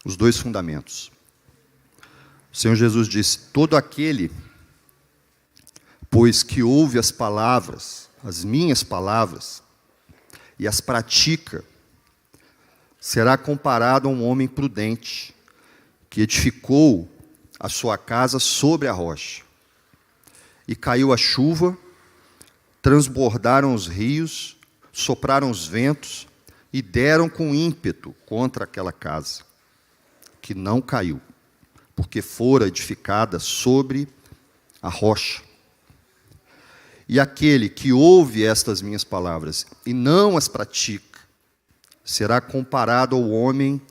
os dois fundamentos. O Senhor Jesus disse: todo aquele, pois que ouve as palavras, as minhas palavras, e as pratica, será comparado a um homem prudente, que edificou a sua casa sobre a rocha. E caiu a chuva, transbordaram os rios, sopraram os ventos, e deram com ímpeto contra aquela casa, que não caiu, porque fora edificada sobre a rocha. E aquele que ouve estas minhas palavras e não as pratica, será comparado ao homem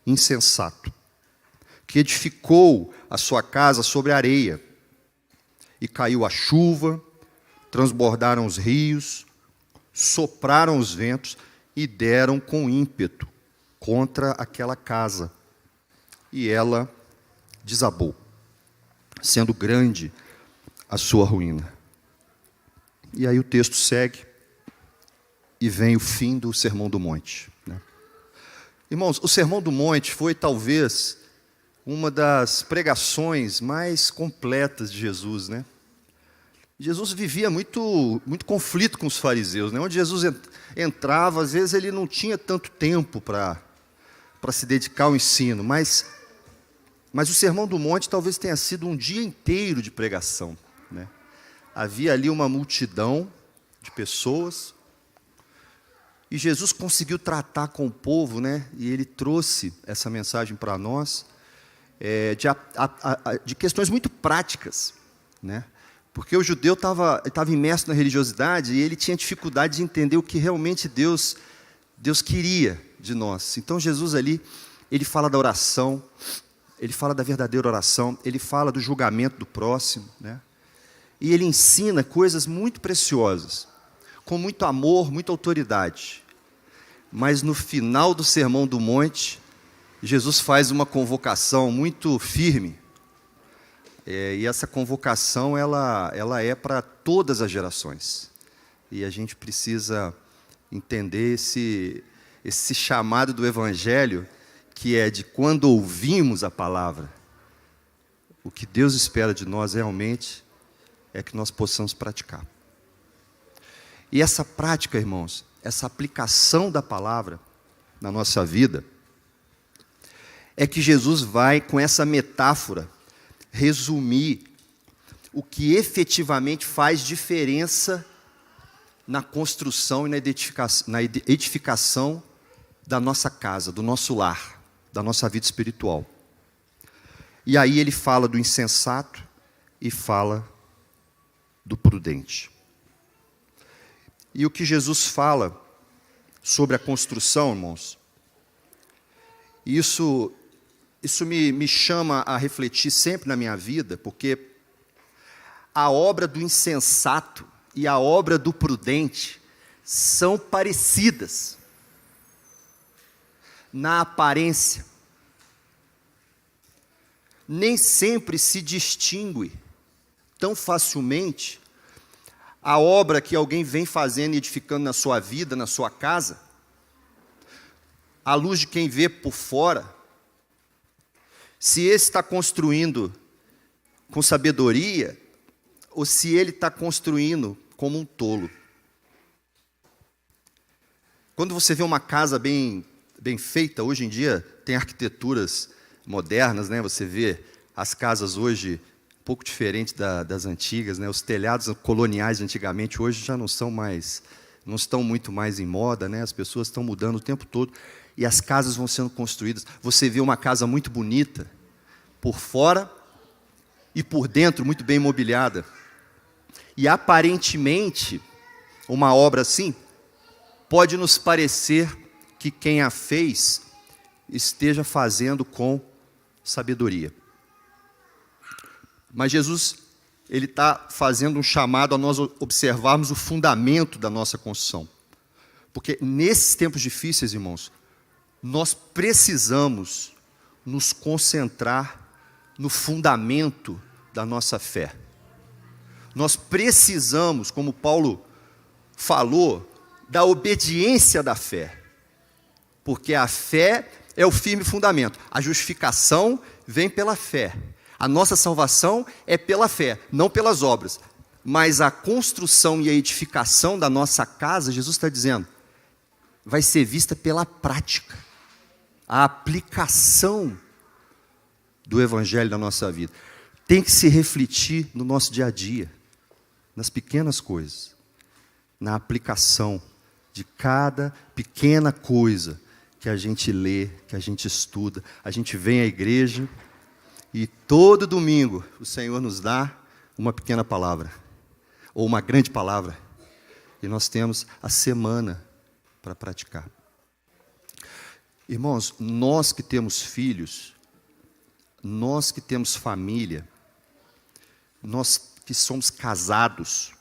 insensato, que edificou a sua casa sobre a areia, e caiu a chuva, transbordaram os rios, sopraram os ventos, e deram com ímpeto contra aquela casa, e ela desabou, sendo grande a sua ruína. E aí o texto segue, e vem o fim do Sermão do Monte, né? Irmãos, o Sermão do Monte foi talvez uma das pregações mais completas de Jesus, né? Jesus vivia muito conflito com os fariseus, né? Onde Jesus entrava, às vezes ele não tinha tanto tempo para se dedicar ao ensino, mas o Sermão do Monte talvez tenha sido um dia inteiro de pregação, né? Havia ali uma multidão de pessoas, e Jesus conseguiu tratar com o povo, né? E ele trouxe essa mensagem para nós, de questões muito práticas, né? Porque o judeu estava imerso na religiosidade, e ele tinha dificuldade de entender o que realmente Deus queria de nós. Então Jesus ali, ele fala da oração, ele fala da verdadeira oração, ele fala do julgamento do próximo, né? E ele ensina coisas muito preciosas, com muito amor, muita autoridade. Mas no final do Sermão do Monte, Jesus faz uma convocação muito firme. E essa convocação, ela é para todas as gerações. E a gente precisa entender esse chamado do Evangelho, que é de quando ouvimos a palavra, o que Deus espera de nós realmente é que nós possamos praticar. E essa prática, irmãos, essa aplicação da palavra na nossa vida, é que Jesus vai, com essa metáfora, resumir o que efetivamente faz diferença na construção e na edificação da nossa casa, do nosso lar, da nossa vida espiritual. E aí ele fala do insensato e fala do prudente. E o que Jesus fala sobre a construção, irmãos, isso me chama a refletir sempre na minha vida, porque a obra do insensato e a obra do prudente são parecidas na aparência. Nem sempre se distingue tão facilmente a obra que alguém vem fazendo e edificando na sua vida, na sua casa, à luz de quem vê por fora, se esse está construindo com sabedoria, ou se ele está construindo como um tolo. Quando você vê uma casa bem feita, hoje em dia tem arquiteturas modernas, né? Você vê as casas hoje um pouco diferentes das antigas, né? Os telhados coloniais antigamente hoje já não estão muito mais em moda, né? As pessoas estão mudando o tempo todo e as casas vão sendo construídas. Você vê uma casa muito bonita por fora e por dentro muito bem mobiliada. E aparentemente uma obra assim pode nos parecer que quem a fez esteja fazendo com sabedoria. Mas Jesus, ele está fazendo um chamado a nós observarmos o fundamento da nossa construção. Porque nesses tempos difíceis, irmãos, nós precisamos nos concentrar no fundamento da nossa fé. Nós precisamos, como Paulo falou, da obediência da fé. Porque a fé é o firme fundamento. A justificação vem pela fé. A nossa salvação é pela fé, não pelas obras. Mas a construção e a edificação da nossa casa, Jesus está dizendo, vai ser vista pela prática. A aplicação do Evangelho na nossa vida. Tem que se refletir no nosso dia a dia, nas pequenas coisas, na aplicação de cada pequena coisa que a gente lê, que a gente estuda. A gente vem à igreja e todo domingo o Senhor nos dá uma pequena palavra, ou uma grande palavra, e nós temos a semana para praticar. Irmãos, nós que temos filhos, nós que temos família, nós que somos casados,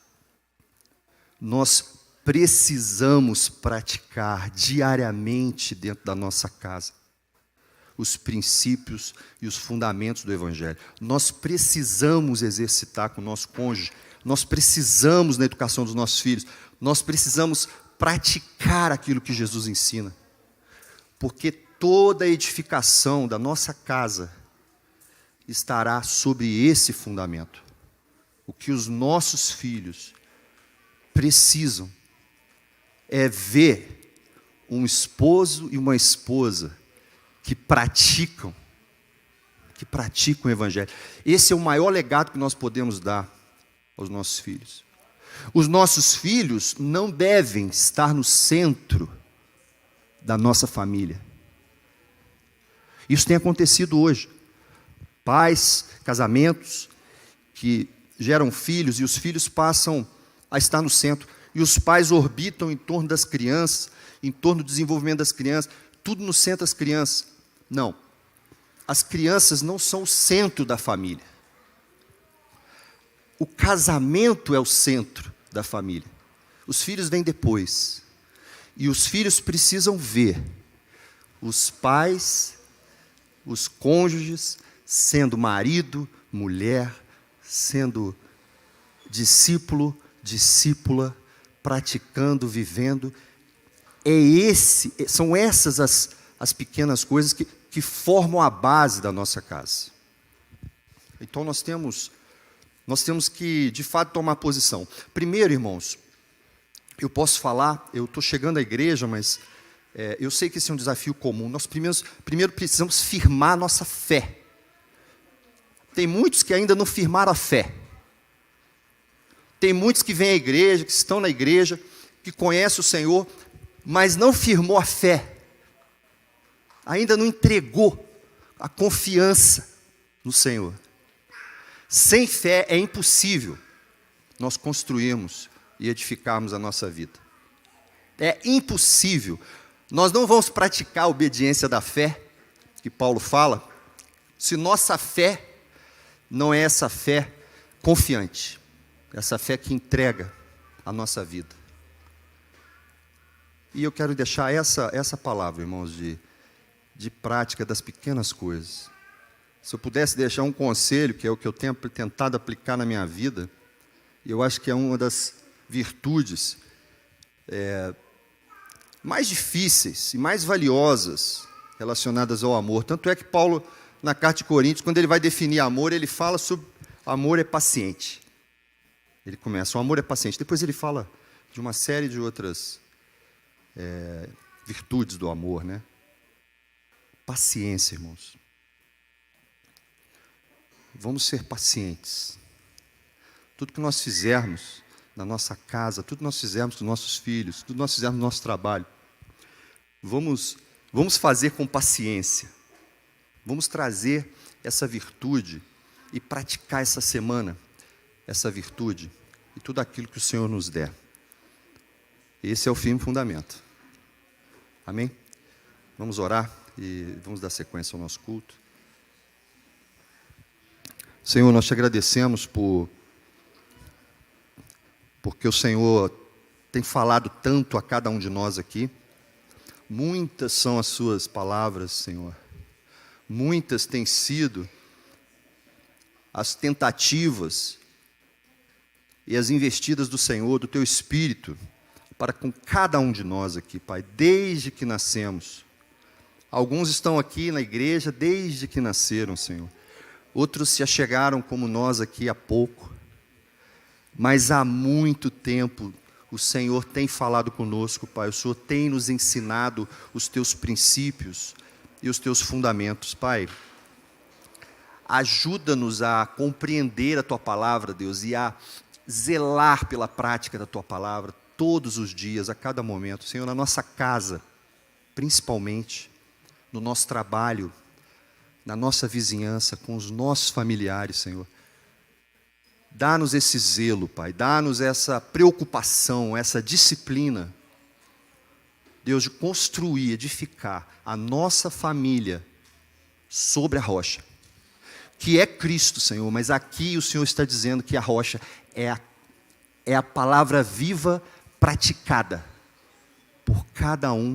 nós precisamos praticar diariamente dentro da nossa casa os princípios e os fundamentos do Evangelho. Nós precisamos exercitar com o nosso cônjuge, nós precisamos na educação dos nossos filhos, nós precisamos praticar aquilo que Jesus ensina. Porque toda a edificação da nossa casa estará sobre esse fundamento. O que os nossos filhos precisam é ver um esposo e uma esposa que praticam o Evangelho. Esse é o maior legado que nós podemos dar aos nossos filhos. Os nossos filhos não devem estar no centro da nossa família. Isso tem acontecido hoje. Pais, casamentos que geram filhos e os filhos passam a estar no centro. E os pais orbitam em torno das crianças, em torno do desenvolvimento das crianças, tudo no centro das crianças. Não, as crianças não são o centro da família. O casamento é o centro da família. Os filhos vêm depois. E os filhos precisam ver os pais, os cônjuges, sendo marido, mulher, sendo discípulo, discípula, praticando, vivendo. São essas as pequenas coisas que formam a base da nossa casa. Então nós temos que, de fato, tomar posição. Primeiro, irmãos, eu posso falar, eu estou chegando à igreja, mas eu sei que esse é um desafio comum. Nós primeiro precisamos firmar a nossa fé. Tem muitos que ainda não firmaram a fé. Tem muitos que vêm à igreja, que estão na igreja, que conhecem o Senhor, mas não firmou a fé. Ainda não entregou a confiança no Senhor. Sem fé é impossível nós construirmos e edificarmos a nossa vida. É impossível. Nós não vamos praticar a obediência da fé, que Paulo fala, se nossa fé não é essa fé confiante, essa fé que entrega a nossa vida. E eu quero deixar essa palavra, irmãos, de prática das pequenas coisas. Se eu pudesse deixar um conselho, que é o que eu tenho tentado aplicar na minha vida, eu acho que é uma das virtudes mais difíceis e mais valiosas relacionadas ao amor. Tanto é que Paulo, na carta de Coríntios, quando ele vai definir amor, ele fala sobre amor é paciente. Ele começa, o amor é paciente. Depois ele fala de uma série de outras virtudes do amor, né? Paciência, irmãos. Vamos ser pacientes. Tudo que nós fizermos na nossa casa, tudo que nós fizermos com os nossos filhos, tudo que nós fizermos no nosso trabalho, vamos fazer com paciência. Vamos trazer essa virtude e praticar essa semana essa virtude e tudo aquilo que o Senhor nos der. Esse é o firme fundamento. Amém? Vamos orar e vamos dar sequência ao nosso culto. Senhor, nós te agradecemos porque o Senhor tem falado tanto a cada um de nós aqui. Muitas são as suas palavras, Senhor. Muitas têm sido as tentativas e as investidas do Senhor, do Teu Espírito, para com cada um de nós aqui, Pai, desde que nascemos, Alguns estão aqui na igreja desde que nasceram, Senhor. Outros se achegaram como nós aqui há pouco. Mas há muito tempo o Senhor tem falado conosco, Pai. O Senhor tem nos ensinado os teus princípios e os teus fundamentos, Pai. Ajuda-nos a compreender a tua palavra, Deus, e a zelar pela prática da tua palavra todos os dias, a cada momento. Senhor, na nossa casa, principalmente, no nosso trabalho, na nossa vizinhança, com os nossos familiares, Senhor. Dá-nos esse zelo, Pai, dá-nos essa preocupação, essa disciplina, Deus, de construir, edificar a nossa família sobre a rocha, que é Cristo, Senhor, mas aqui o Senhor está dizendo que a rocha é a palavra viva praticada por cada um